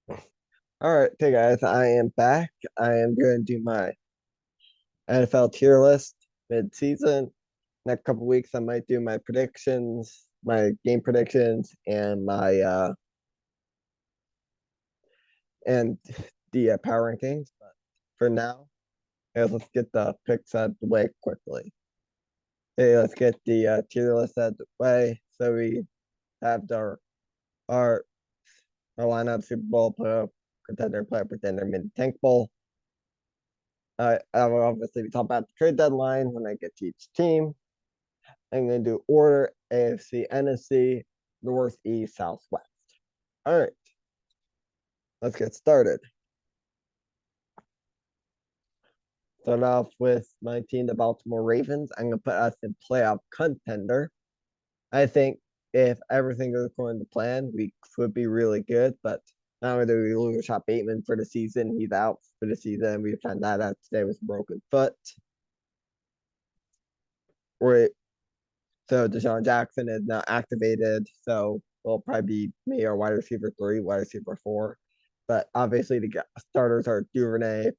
All right, hey guys, I am back. I am going to do my NFL tier list mid-season. Next couple weeks, I might do my predictions, my game predictions, and my and the power rankings. But for now, let's get the picks out of the way quickly. Hey, let's get the tier list out of the way. So we have our our lineup: Super Bowl, playoff contender, playoff pretender, mid tank bowl. I will obviously be talking about the trade deadline when I get to each team. I'm going to do order AFC, NFC, North, East, South, West. All right, let's get started. Start off with my team, the Baltimore Ravens. I'm going to put us in playoff contender. I think if everything goes according to plan, we could be really good. But not only do we lose Chop Bateman for the season, he's out for the season. We found that out today with a broken foot. Right. So Deshaun Jackson is now activated. So will probably be me or wide receiver 3, wide receiver 4. But obviously the starters are Duvernay,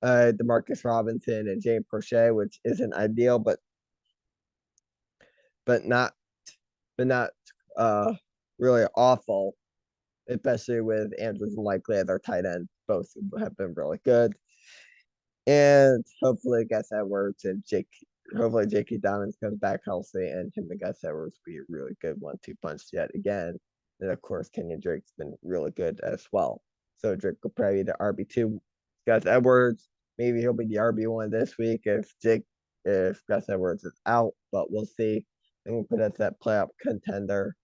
Demarcus Robinson, and James Prochet, which isn't ideal, but not but not uh really awful, especially with Andrews and Likely as our tight ends. Both have been really good. And hopefully Gus Edwards and hopefully J.K. Dobbins comes back healthy, and him and Gus Edwards will be a really good 1-2 punch yet again. And of course, Kenyon Drake's been really good as well. So Drake will probably be the RB2. Gus Edwards, maybe he'll be the RB1 this week if Gus Edwards is out, but we'll see. And we'll put us at playoff contender.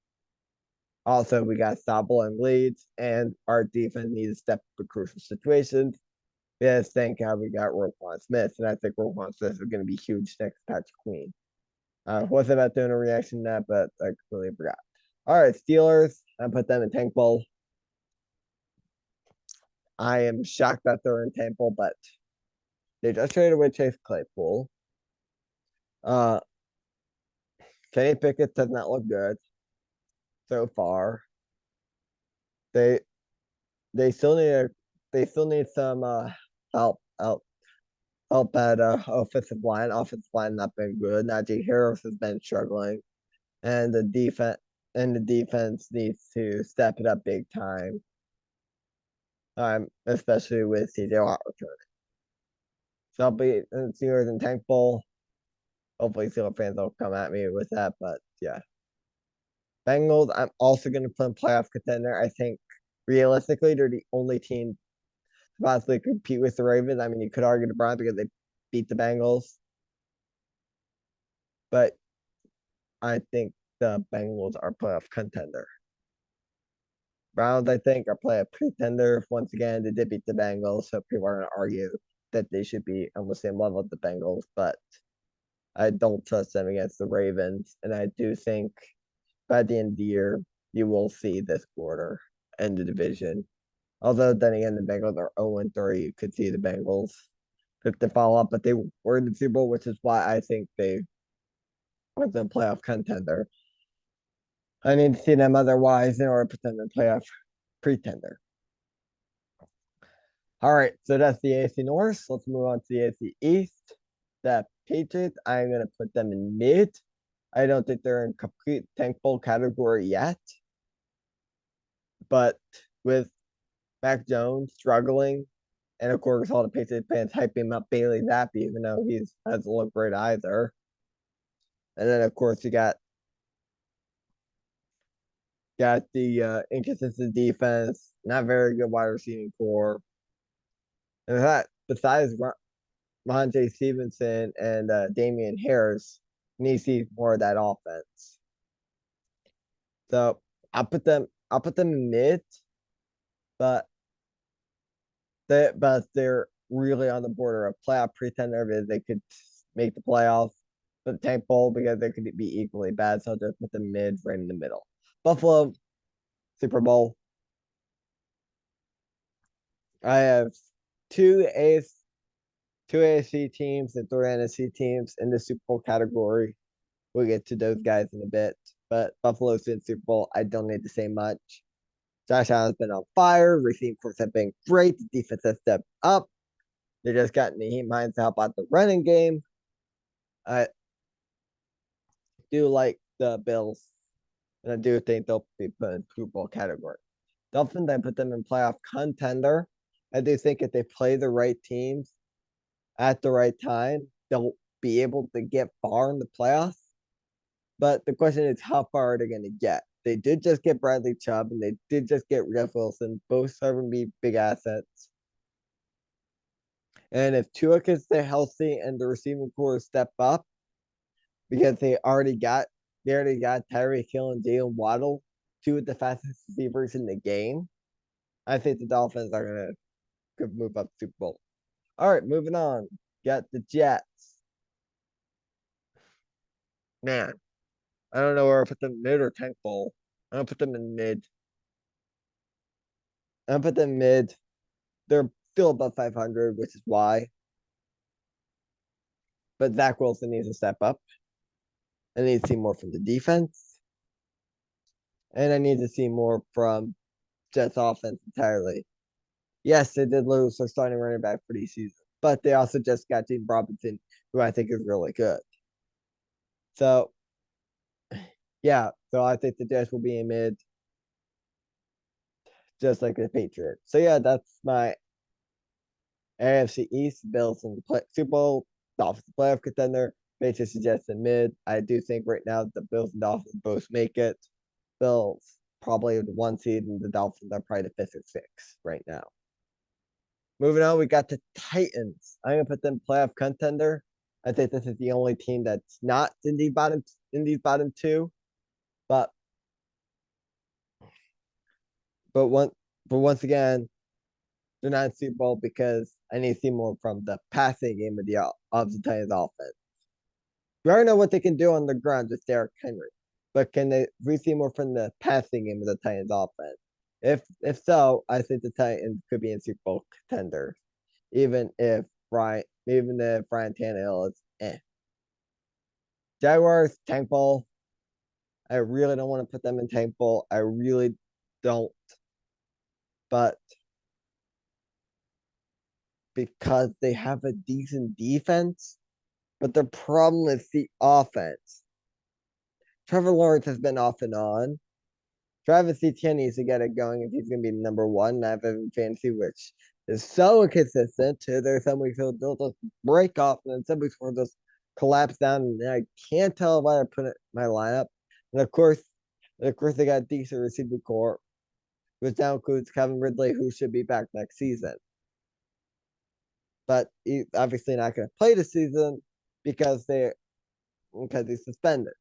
Also, we got stop blowing leads, and our defense needs to step up in crucial situations. Yes, thank God we got Roquan Smith, and I think Roquan Smith is going to be huge next to Patrick Queen. Wasn't about doing a reaction to that, but I completely forgot. All right, Steelers. I put them in tank bowl. I am shocked that they're in tank bowl, but they just traded away Chase Claypool. Uh, Kenny Pickett does not look good so far. They they still need some help at offensive line. Offensive line not been good. Najee Harris has been struggling, and the defense needs to step it up big time. Especially with CJ Watt returning. So I'll be in Steelers and Tank Bowl. Hopefully, Steelers fans will come at me with that, but yeah. Bengals, I'm also going to put in playoff contender. I think realistically, they're the only team to possibly compete with the Ravens. I mean, you could argue the Browns because they beat the Bengals, but I think the Bengals are playoff contender. Browns, I think, are playoff pretender. Once again, they did beat the Bengals, so people are going to argue that they should be on the same level as the Bengals, but I don't trust them against the Ravens. And I do think by the end of the year, you will see this quarter end the division. Although then again, the Bengals are 0-3. You could see the Bengals if they follow up, but they were in the Super Bowl, which is why I think they were the playoff contender. I need to see them otherwise in order to pretend to playoff pretender. All right, so that's the AFC North. Let's move on to the AFC East. The Patriots, I'm going to put them in mid. I don't think they're in complete thankful category yet. But with Mac Jones struggling, and of course all the Patriots fans hyping him up Bailey Zappi, even though he hasn't looked great either. And then of course you got the inconsistent defense, not very good wide receiving core. And that besides J. Stevenson and Damian Harris, needs to see more of that offense. So I'll put them in mid, but they're really on the border of playoff pretender. They could make the playoffs, the tank bowl because they could be equally bad. So I'll just put them mid right in the middle. Buffalo Super Bowl. I have two AFC two AFC teams and three NFC teams in the Super Bowl category. We'll get to those guys in a bit. But Buffalo's in Super Bowl. I don't need to say much. Josh Allen's been on fire. Receiving course have been great. The defense has stepped up. They just got Naheem Hines to help out the running game. I do like the Bills, and I do think they'll be put in Super Bowl category. Dolphins, I put them in playoff contender. I do think if they play the right teams at the right time, they'll be able to get far in the playoffs. But the question is, how far are they going to get? They did just get Bradley Chubb, and they did just get Jeff Wilson. Both are going to be big assets. And if Tua can stay healthy and the receiving core step up, because they already got Tyreek Hill and Jalen Waddle, two of the fastest receivers in the game. I think the Dolphins are gonna could move up Super Bowl. All right, moving on. Got the Jets. Man, I don't know where I put them, mid or tank bowl. I'm gonna put them in mid. I'm gonna put them mid. They're still above 500, which is why. But Zach Wilson needs to step up. I need to see more from the defense, and I need to see more from Jets offense entirely. Yes, they did lose their starting running back for the season, but they also just got James Robinson, who I think is really good. So, yeah, so I think the Jets will be in mid, just like the Patriots. So, yeah, that's my AFC East. Bills in the Super Bowl, Dolphins playoff contender. Patriots suggests in mid. I do think right now the Bills and Dolphins both make it. Bills probably the 1 seed, and the Dolphins are probably the 5th or 6th right now. Moving on, we got the Titans. I'm gonna put them playoff contender. I think this is the only team that's not in these bottom two. But but one but once again, they're not in Super Bowl because I need to see more from the passing game of the Titans offense. We already know what they can do on the ground with Derrick Henry, but can we see more from the passing game of the Titans offense? If so, I think the Titans could be in Super Bowl contender, even if Ryan Tannehill is Jaguars tank bowl. I really don't want to put them in tank bowl. I really don't. But because they have a decent defense, but the problem is the offense. Trevor Lawrence has been off and on. Travis Etienne needs to get it going if he's going to be number one. I have in fantasy, which is so inconsistent. There's some weeks they'll just break off, and then some weeks will just collapse down, and I can't tell why I put it in my lineup. And of course, they got decent receiving core, which now includes Kevin Ridley, who should be back next season. But he's obviously not going to play the season because he's suspended.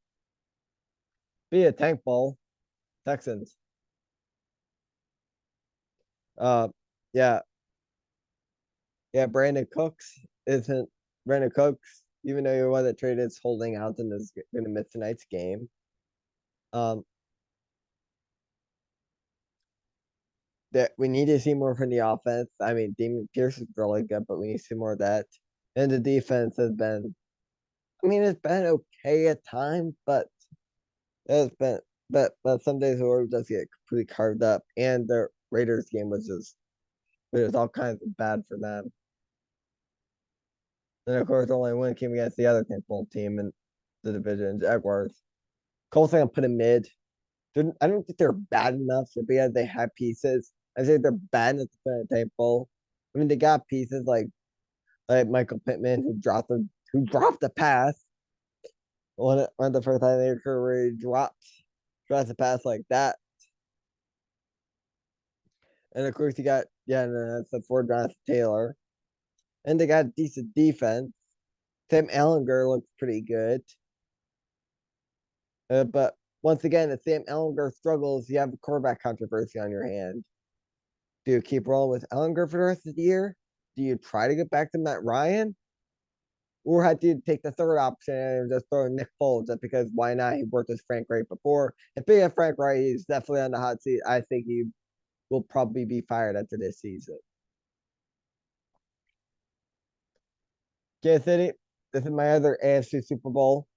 Be a tank bowl, Texans. Uh, yeah, yeah. Brandon Cooks, even though you're one that traded, is holding out and is going to miss tonight's game. Um, that we need to see more from the offense. I mean, Damon Pierce is really good, but we need to see more of that. And the defense has been, I mean, it's been okay at times, but it's been, but some days we just get completely carved up. And the Raiders game it was all kinds of bad for them. And of course, only one came against the other Temple team in the division, Jaguars. Colts, I'm put in mid. I don't think they're bad enough because they have pieces. I think they're bad enough to put in a table. I mean, they got pieces like Michael Pittman who dropped the pass. One of the first time in their career drops a pass like that. And of course, you got that's the fourth Jonathan Taylor, and they got decent defense. Sam Ellinger looks pretty good, but once again, if Sam Ellinger struggles, you have a quarterback controversy on your hand. Do you keep rolling with Ellinger for the rest of the year? Do you try to get back to Matt Ryan? Or had to take the third option and just throw Nick Foles just because why not? He worked with Frank Wright before. If being Frank Wright, he's definitely on the hot seat. I think he will probably be fired after this season. Kansas City, this is my other AFC Super Bowl.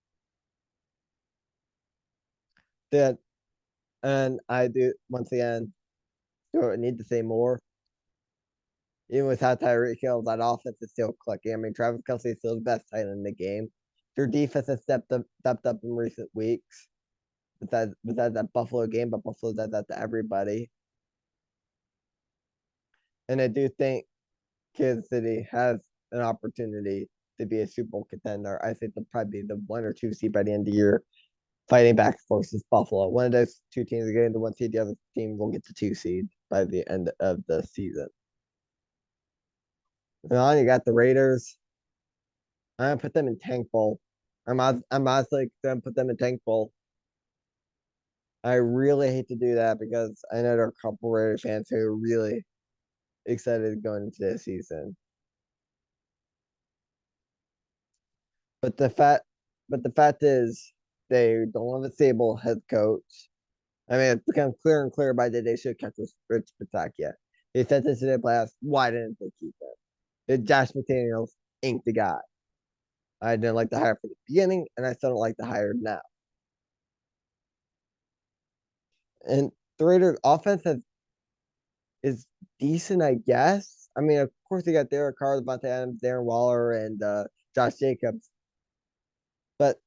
That and I do once again. do I need to say more? Even without Tyreek Hill, that offense is still clicking. I mean, Travis Kelce is still the best tight end in the game. Their defense has stepped up in recent weeks. Besides that Buffalo game, but Buffalo does that to everybody. And I do think Kansas City has an opportunity to be a Super Bowl contender. I think they'll probably be the 1 or 2 seed by the end of the year, fighting back versus Buffalo. One of those two teams are getting the 1 seed. The other team will get the 2 seed by the end of the season. And on you got the Raiders. I'm gonna put them in tank bowl. I'm honestly gonna put them in tank bowl. I really hate to do that because I know there are a couple Raider fans who are really excited going into this season. But the fact, but the fact is, they don't have a stable head coach. I mean, it's become clearer and clearer by the day they should catch Rich Patakia. They sent this to the playoffs. Why didn't they keep him? If Josh McDaniels ain't the guy. I didn't like the hire from the beginning, and I still don't like the hire now. And the Raiders' offense is decent, I guess. I mean, of course, they got Derek Carr, Devontae Adams, Darren Waller, and Josh Jacobs. But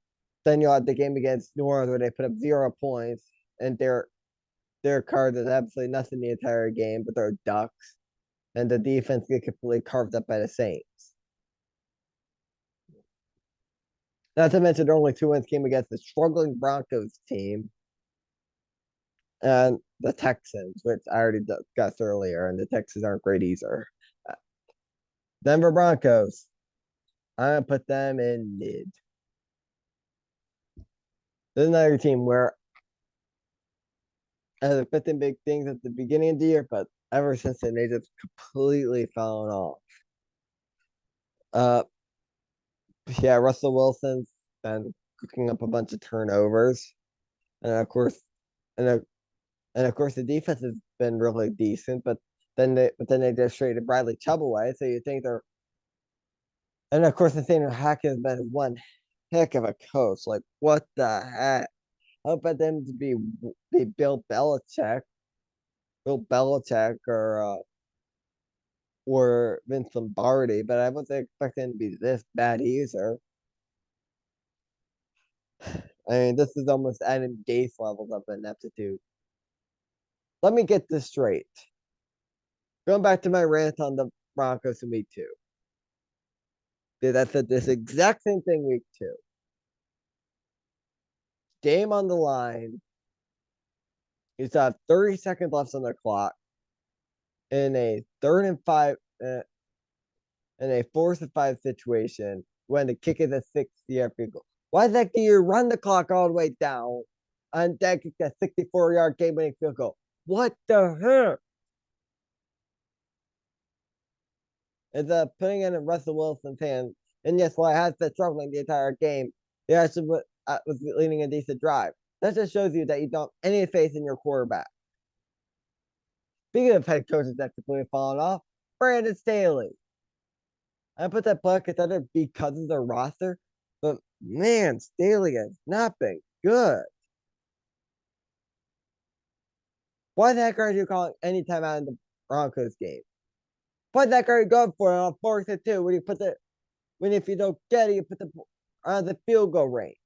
then you'll have the game against New Orleans where they put up 0 points, and Derek Carr did absolutely nothing the entire game, but they're Ducks, and the defense get completely carved up by the Saints. Not to mention, their only 2 wins came against the struggling Broncos team and the Texans, which I already discussed earlier, and the Texans aren't great either. Denver Broncos, I'm gonna put them in mid. There's another team where I had expecting big things at the beginning of the year, but ever since then they just completely fallen off. Uh, yeah, Russell Wilson's been cooking up a bunch of turnovers, and of course, and and of course the defense has been really decent, but then they just traded Bradley Chubb away, so you think they're, and of course Nathaniel Hackett has been one heck of a coach. Like what the heck? I hope at them to be Bill Belichick or Vince Lombardi, but I wasn't expecting to be this bad either. I mean, this is almost Adam Gase levels of ineptitude. Let me get this straight. Going back to my rant on the Broncos in week 2. Dude, I said this exact same thing week 2. Game on the line. You still have 30 seconds left on the clock in a 3rd and 5, in a 4th and 5 situation when the kick is a 60-yard field goal. Why the heck do you run the clock all the way down and then kick a 64-yard game-winning field goal? What the heck? Instead of putting it in Russell Wilson's hands, and yes, while I had been struggling the entire game, they actually was leading a decent drive. That just shows you that you don't have any faith in your quarterback. Speaking of head coaches that completely fallen off, Brandon Staley. I put that bucket under because of their roster, but man, Staley has not been good. Why the heck are you calling any time out in the Broncos game? What the heck are you going for on 4th and 2 when if you don't get it, you put the field goal range?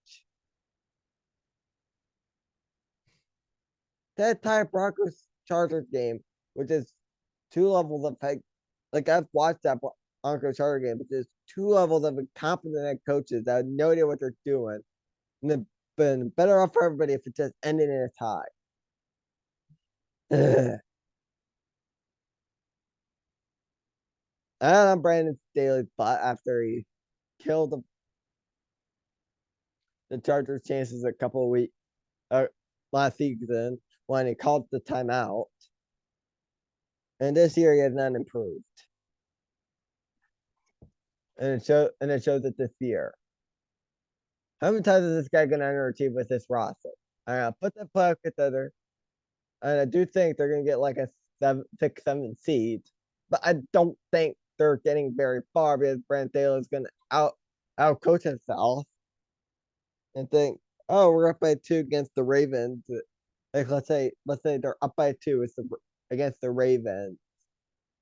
That entire Broncos Chargers game, which is 2 levels of like I've watched that Broncos Chargers game, which is 2 levels of incompetent head coaches that have no idea what they're doing. And they've been better off for everybody if it just ended in a tie. And I'm Brandon Staley's butt after he killed the Chargers' chances a couple of weeks last season when he called the timeout. And this year he has not improved. And it shows it this year. How many times is this guy gonna underachieve with this roster? I'm gonna put the puck at the other, and I do think they're gonna get like a 6, 7 seed, but I don't think they're getting very far because Brandon Taylor is gonna out coach himself and think, oh, we're up by 2 against the Ravens. Like let's say they're up by 2. against the Ravens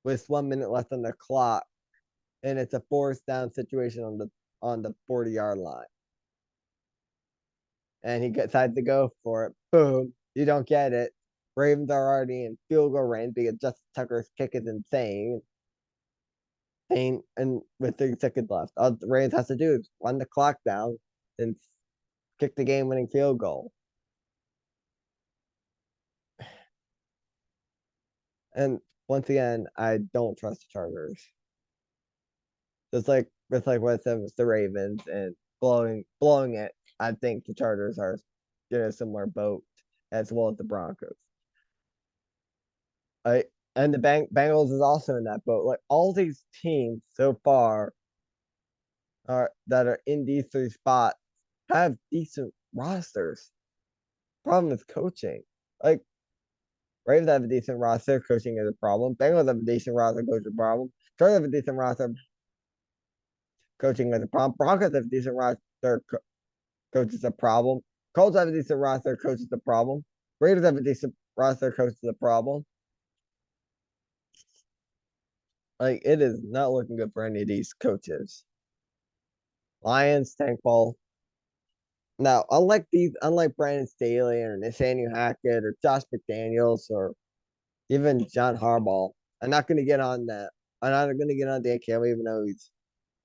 with 1 minute left on the clock, and it's a fourth down situation on the 40-yard line. And he decides to go for it. Boom. You don't get it. Ravens are already in field goal range because Justin Tucker's kick is insane. And with 30 seconds left, all the Ravens has to do is run the clock down and kick the game-winning field goal. And once again, I don't trust the Chargers. Just like what I said with the Ravens and blowing it, I think the Chargers are in a similar boat as well as the Broncos. I and the Bengals is also in that boat. Like all these teams so far are that are in these three spots have decent rosters. Problem is coaching. Like Ravens have a decent roster, coaching is a problem. Bengals have a decent roster, coaching is a problem. Chargers have a decent roster, coaching is a problem. Broncos have a decent roster, coach is a problem. Colts have a decent roster, coach is a problem. Raiders have a decent roster, coach is a problem. Like it is not looking good for any of these coaches. Lions, Tankball. Now, unlike Brandon Staley or Nathaniel Hackett or Josh McDaniels or even John Harbaugh, I'm not going to get on that. I'm not going to get on Dan Campbell, even though he's,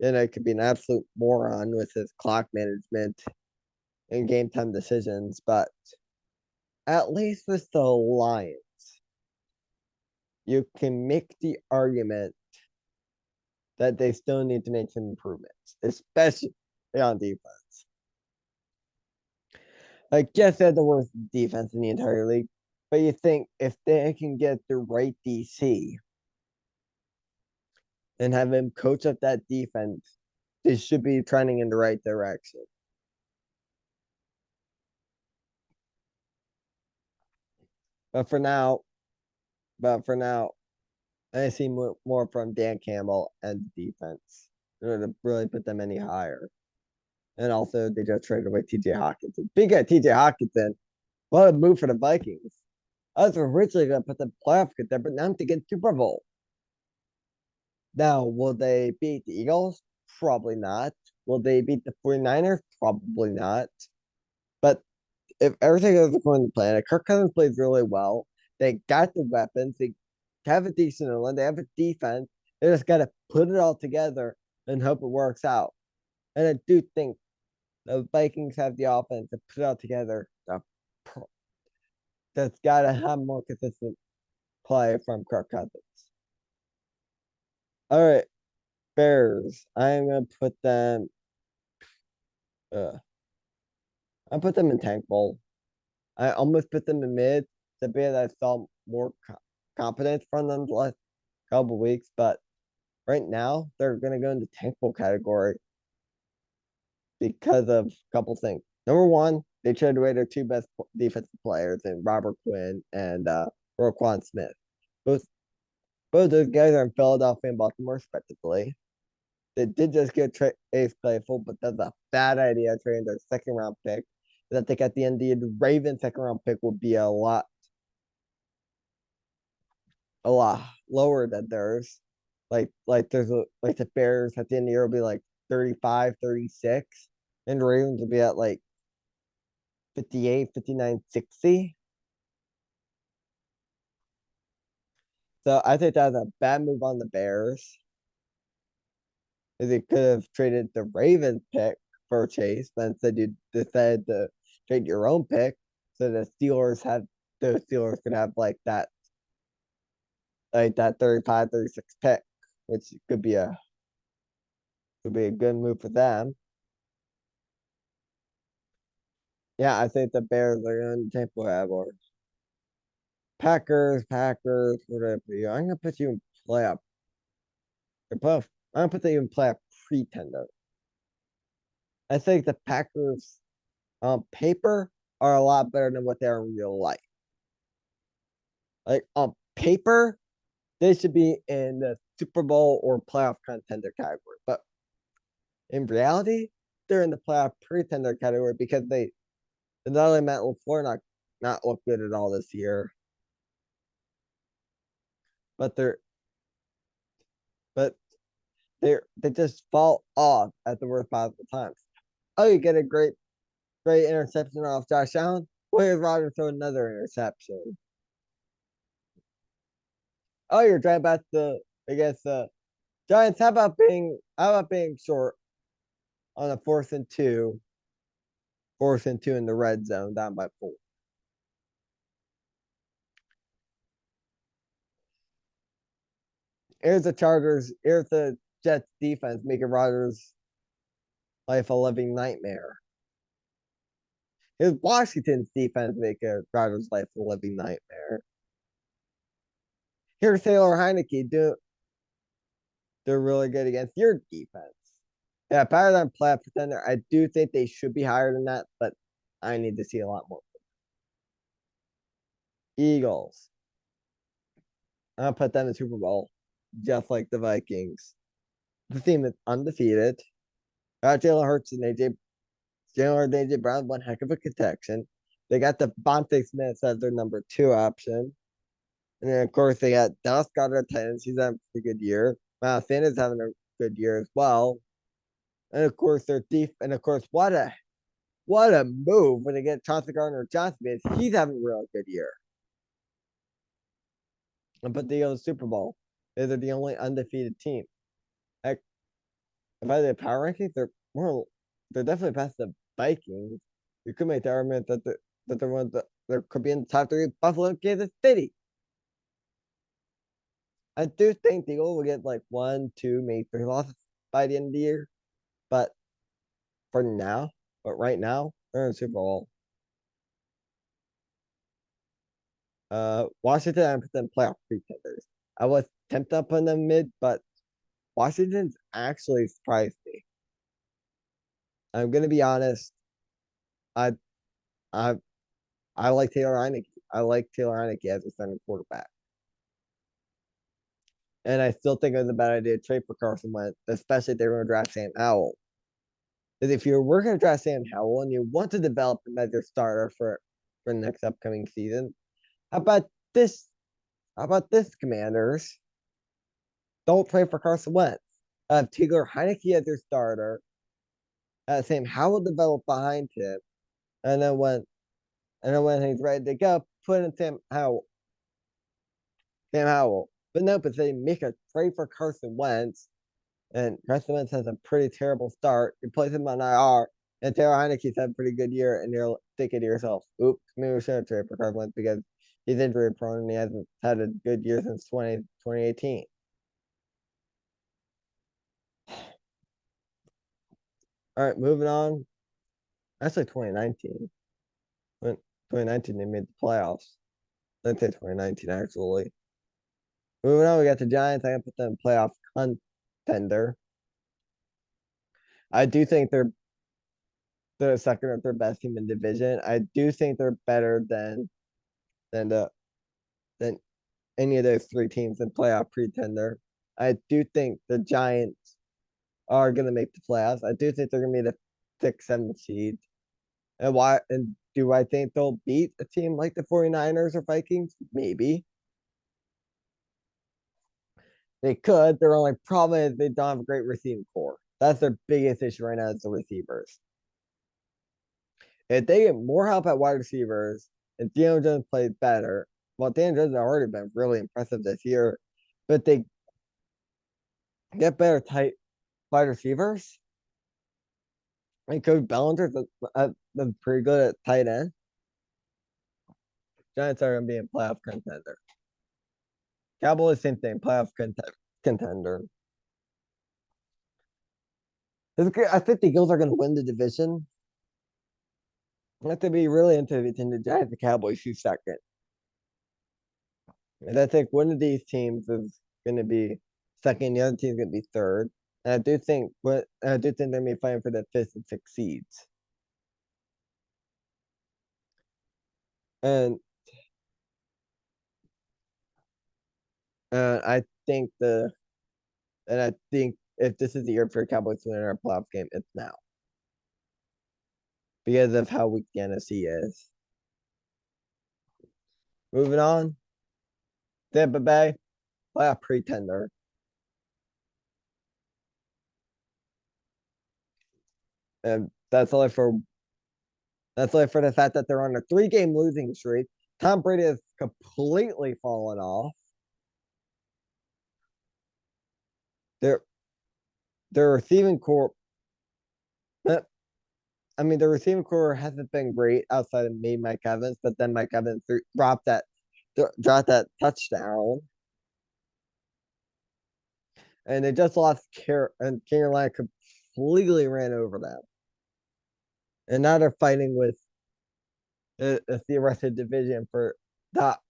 could be an absolute moron with his clock management and game time decisions. But at least with the Lions, you can make the argument that they still need to make some improvements, especially on defense. Like, yes, they had the worst defense in the entire league, but you think if they can get the right DC and have him coach up that defense, they should be trending in the right direction. But for now, but for now, I see more from Dan Campbell and the defense in order to really put them any higher. And also, they just traded away TJ Hawkinson. Speaking of TJ Hawkinson, what a move for the Vikings. I was originally going to put the playoff there, but now I'm thinking Super Bowl. Now, will they beat the Eagles? Probably not. Will they beat the 49ers? Probably not. But if everything goes according to plan, Kirk Cousins plays really well. They got the weapons. They have a decent line. They have a defense. They just got to put it all together and hope it works out. And I do think the Vikings have the offense to put it all together. That's got to have more consistent play from Kirk Cousins. All right, Bears. I'm gonna put them. Uh, I put them in tank bowl. I almost put them in mid. The bit I saw more confidence from them the last couple weeks, but right now they're gonna go into tank bowl category because of a couple things. Number one, they traded away their two best defensive players in Robert Quinn and Roquan Smith. Both both those guys are in Philadelphia and Baltimore, respectively. They did just get Ace Claypool, but that's a bad idea trading their second round pick. I think at the end of the Ravens second round pick would be a lot lower than theirs. Like there's like the Bears at the end of the year will be like 35, 36, and the Ravens will be at like 58, 59, 60. So I think that's a bad move on the Bears. Because they could have traded the Ravens pick for Chase, but instead you decided to trade your own pick so the Steelers could have that 35, 36 pick, which could be a good move for them. Yeah, I think the Bears are going to Tampa Jaguars. Packers, whatever you. I'm gonna put you in playoff. I'm gonna put you in playoff pretender. I think the Packers on paper are a lot better than what they are in real life. Like on paper, they should be in the Super Bowl or playoff contender category. But in reality, they're in the playoff pretender category because they not only Matt LaFleur not look good at all this year. but but they just fall off at the worst possible times. Oh, you get a great interception off Josh Allen. Where's Rodgers throw another interception? Oh, you're driving back the against the Giants. How about being short on a 4th and 2 in the red zone, down by 4. Here's the Jets defense making Rodgers' life a living nightmare. Here's Washington's defense making Rodgers' life a living nightmare. Here's Taylor Heineke they're really good against your defense. Yeah, better than playoff pretender. I do think they should be higher than that, but I need to see a lot more. Eagles. I'll put them in the Super Bowl, just like the Vikings. The team is undefeated. Jalen Hurts and AJ Brown, one heck of a protection. They got the Devontae Smith as their number 2 option. And then, of course, they got Dallas Goedert at Titans. He's having a pretty good year. Miles Sanders having a good year as well. And of course, their deep. And of course, what a move when they get Chauncey Gardner Johnson, because he's having a real good year. And put the Eagles Super Bowl. They're the only undefeated team. Heck, if I did a power ranking, they're definitely past the Vikings. You could make the argument that they're one of there could be in the top 3 of Buffalo and Kansas City. I do think the Eagles will get like 1, 2, maybe 3 losses by the end of the year. But for now, right now, they're in the Super Bowl. Washington, I put them playoff pretenders. I was tempted up on them mid, but Washington's actually surprised me. I'm gonna be honest. I I I like Taylor Heineke. I like Taylor Heineke as a starting quarterback. And I still think it was a bad idea to trade for Carson Wentz, especially if they were going to draft Sam Howell. Because if you're working to draft Sam Howell and you want to develop him as your starter for the next upcoming season, how about this? How about this, Commanders? Don't trade for Carson Wentz. Have Taylor Heineke as your starter. Sam Howell develop behind him, and then when he's ready to go, put in Sam Howell. Sam Howell. But no, but they make a trade for Carson Wentz, and Carson Wentz has a pretty terrible start. You place him on IR, and Taylor Heineke's had a pretty good year, and you're thinking to yourself, oops, maybe we should have traded for Carson Wentz because he's injury prone and he hasn't had a good year since 2018. All right, moving on. Actually, 2019. When 2019, they made the playoffs. Let's say 2019, actually. Moving on, we got the Giants. I can put them in playoff contender. I do think they're the second or third best team in the division. I do think they're better than the than any of those 3 teams in playoff pretender. I do think the Giants are gonna make the playoffs. I do think they're gonna be the 6th, 7th seed. And do I think they'll beat a team like the 49ers or Vikings? Maybe. They could. Their only problem is they don't have a great receiving core. That's their biggest issue right now is the receivers. If they get more help at wide receivers and Daniel Jones plays better, well, Daniel Jones has already been really impressive this year, but they get better tight wide receivers. And Coach Bellinger's been pretty good at tight end. Giants are going to be a playoff contender. Cowboys, same thing, playoff contender. I think the Eagles are going to win the division. I have to be really into between the Giants and Cowboys who's second. And I think one of these teams is going to be second, the other team's going to be third. And I do think they're going to be fighting for the 5th and 6th seeds. And I think if this is the year for Cowboys to win our playoff game, it's now. Because of how weak the NFC is. Moving on. Tampa Bay. playoff pretender. And that's only for the fact that they're on a 3-game losing streak. Tom Brady has completely fallen off. Their their receiving core, eh, I mean, the receiving core hasn't been great outside of me, Mike Evans, but then Mike Evans dropped that touchdown, and they just lost and Carolina completely ran over them, and now they're fighting with a theoretic division for top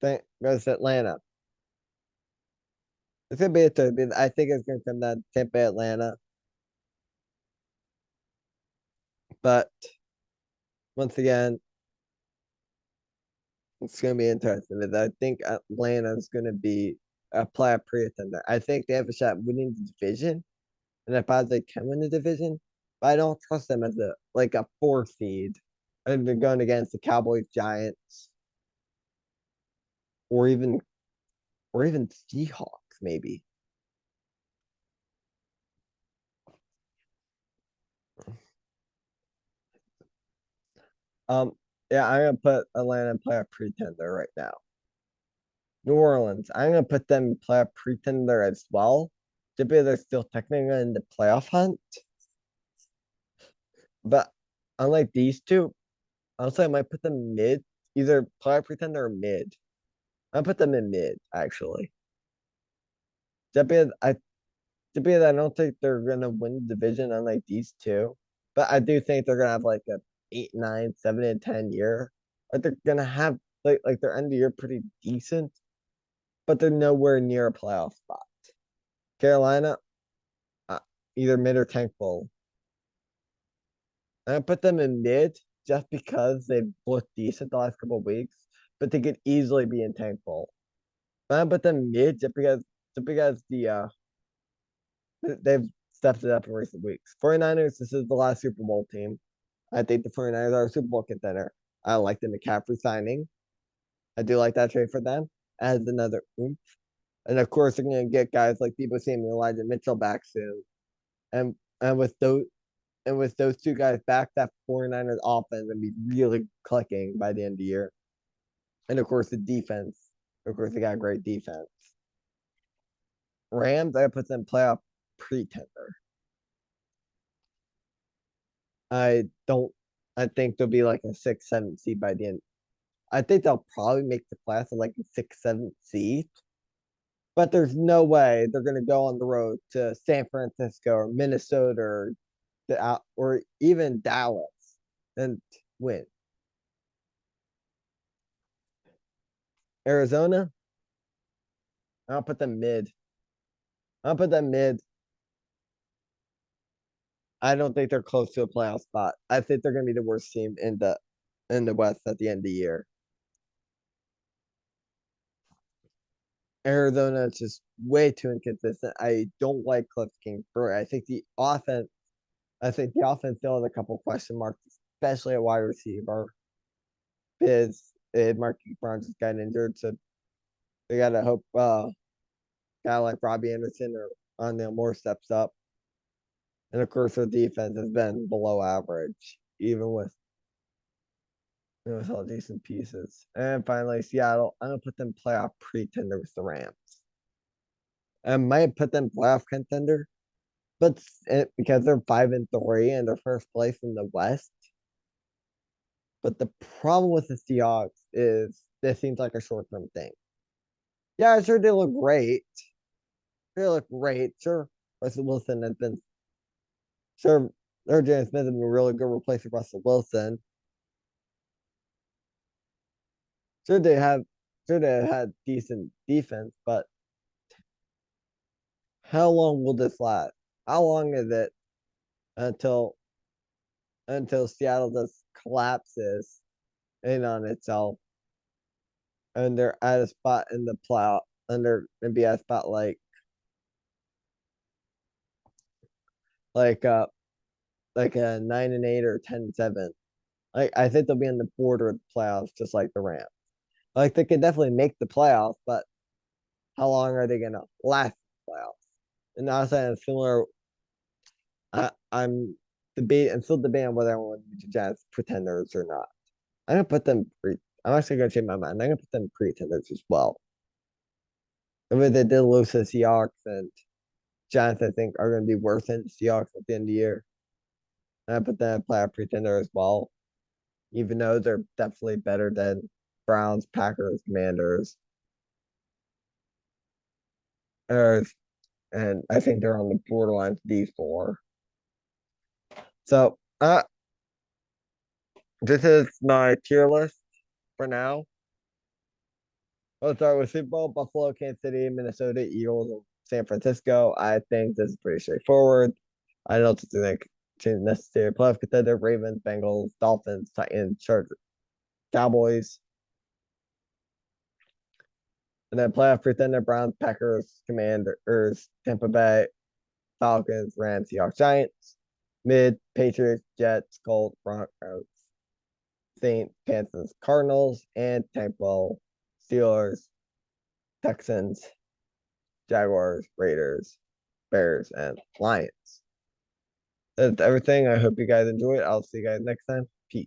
thing versus Atlanta. It's gonna be a third. I think it's gonna come down to Tampa, Atlanta, but once again, it's gonna be interesting. I think Atlanta is gonna be a playoff pretender. I think they have a shot winning the division, and if they can win the division, but I don't trust them as a 4 seed. And they're going against the Cowboys, Giants, or even Seahawks, maybe. Um, yeah, I'm gonna put Atlanta in playoff pretender right now. New Orleans, I'm gonna put them in playoff pretender as well. Typically, they're still technically in the playoff hunt, but unlike these two, honestly, I might put them mid, either playoff pretender or mid. I put them in mid, actually. Typically, I don't think they're gonna win the division unlike these two, but I do think they're gonna have like a 8, 9, 7, and 10 year. Like they're gonna have their end of the year pretty decent, but they're nowhere near a playoff spot. Carolina, uh, either mid or tank bowl. I put them in mid just because they've looked decent the last couple of weeks, but they could easily be in tank bowl. I put them mid just because they've stepped it up in recent weeks. 49ers, this is the last Super Bowl team. I think the 49ers are a Super Bowl contender. I like the McCaffrey signing. I do like that trade for them. Adds another oomph. And of course, they're going to get guys like Deebo Samuel, Elijah Mitchell back soon. And and with those two guys back, that 49ers offense will be really clicking by the end of the year. And of course, the defense. Of course, they got a great defense. Rams, I put them playoff pretender. I don't. I think they'll be like a 6, 7 seed by the end. I think they'll probably make the class of like a 6, 7 seed, but there's no way they're gonna go on the road to San Francisco or Minnesota or even Dallas and win. Arizona, I'll put them mid. I'll put them mid. I don't think they're close to a playoff spot. I think they're gonna be the worst team in the West at the end of the year. Arizona is just way too inconsistent. I don't like Cliff Kingsbury. I think the offense still has a couple question marks, especially at wide receiver. Biz, Marquise Brown just got injured, so they gotta hope guy like Robbie Anderson or Ondale Moore steps up. And of course, their defense has been below average, even with all decent pieces. And finally, Seattle, I'm gonna put them playoff pretender with the Rams. I might put them playoff contender, but because they're 5-3 and they're first place in the West. But the problem with the Seahawks is this seems like a short term thing. Yeah, sure they look great. They look great. Sure, Russell Wilson has been sure. James Smith has been a really good replacement for Russell Wilson. Sure they have sure they had decent defense, but how long will this last? How long is it until Seattle just collapses in on itself and they're at a spot in the plow and they're gonna be at a spot like uh like a 9-8 or 10-7. Like I think they'll be on the border of the playoffs, just like the Rams. Like they can definitely make the playoffs, but how long are they gonna last in the playoffs? And also, in a similar, I'm I'm still debating whether I want the Jazz pretenders or not. I'm gonna put them I'm actually gonna change my mind. I'm gonna put them pretenders as well. I mean, they did lose to the Seahawks, and Giants, I think, are gonna be worse than the Seahawks at the end of the year. And I put them at playoff pretender as well, even though they're definitely better than Browns, Packers, Commanders, or, and I think they're on the borderline of these four. So, this is my tier list for now. Let's start with Super Bowl, Buffalo, Kansas City, Minnesota, Eagles, and San Francisco. I think this is pretty straightforward. I don't think it's necessary. Playoff contender, Ravens, Bengals, Dolphins, Titans, Chargers, Cowboys. And then playoff pretender, Browns, Packers, Commanders, Tampa Bay, Falcons, Rams, Seahawks, Giants. Mid, Patriots, Jets, Colts, Broncos, Saints, Panthers, Cardinals, and Tampa, Steelers, Texans, Jaguars, Raiders, Bears, and Lions. That's everything. I hope you guys enjoyed. I'll see you guys next time. Peace.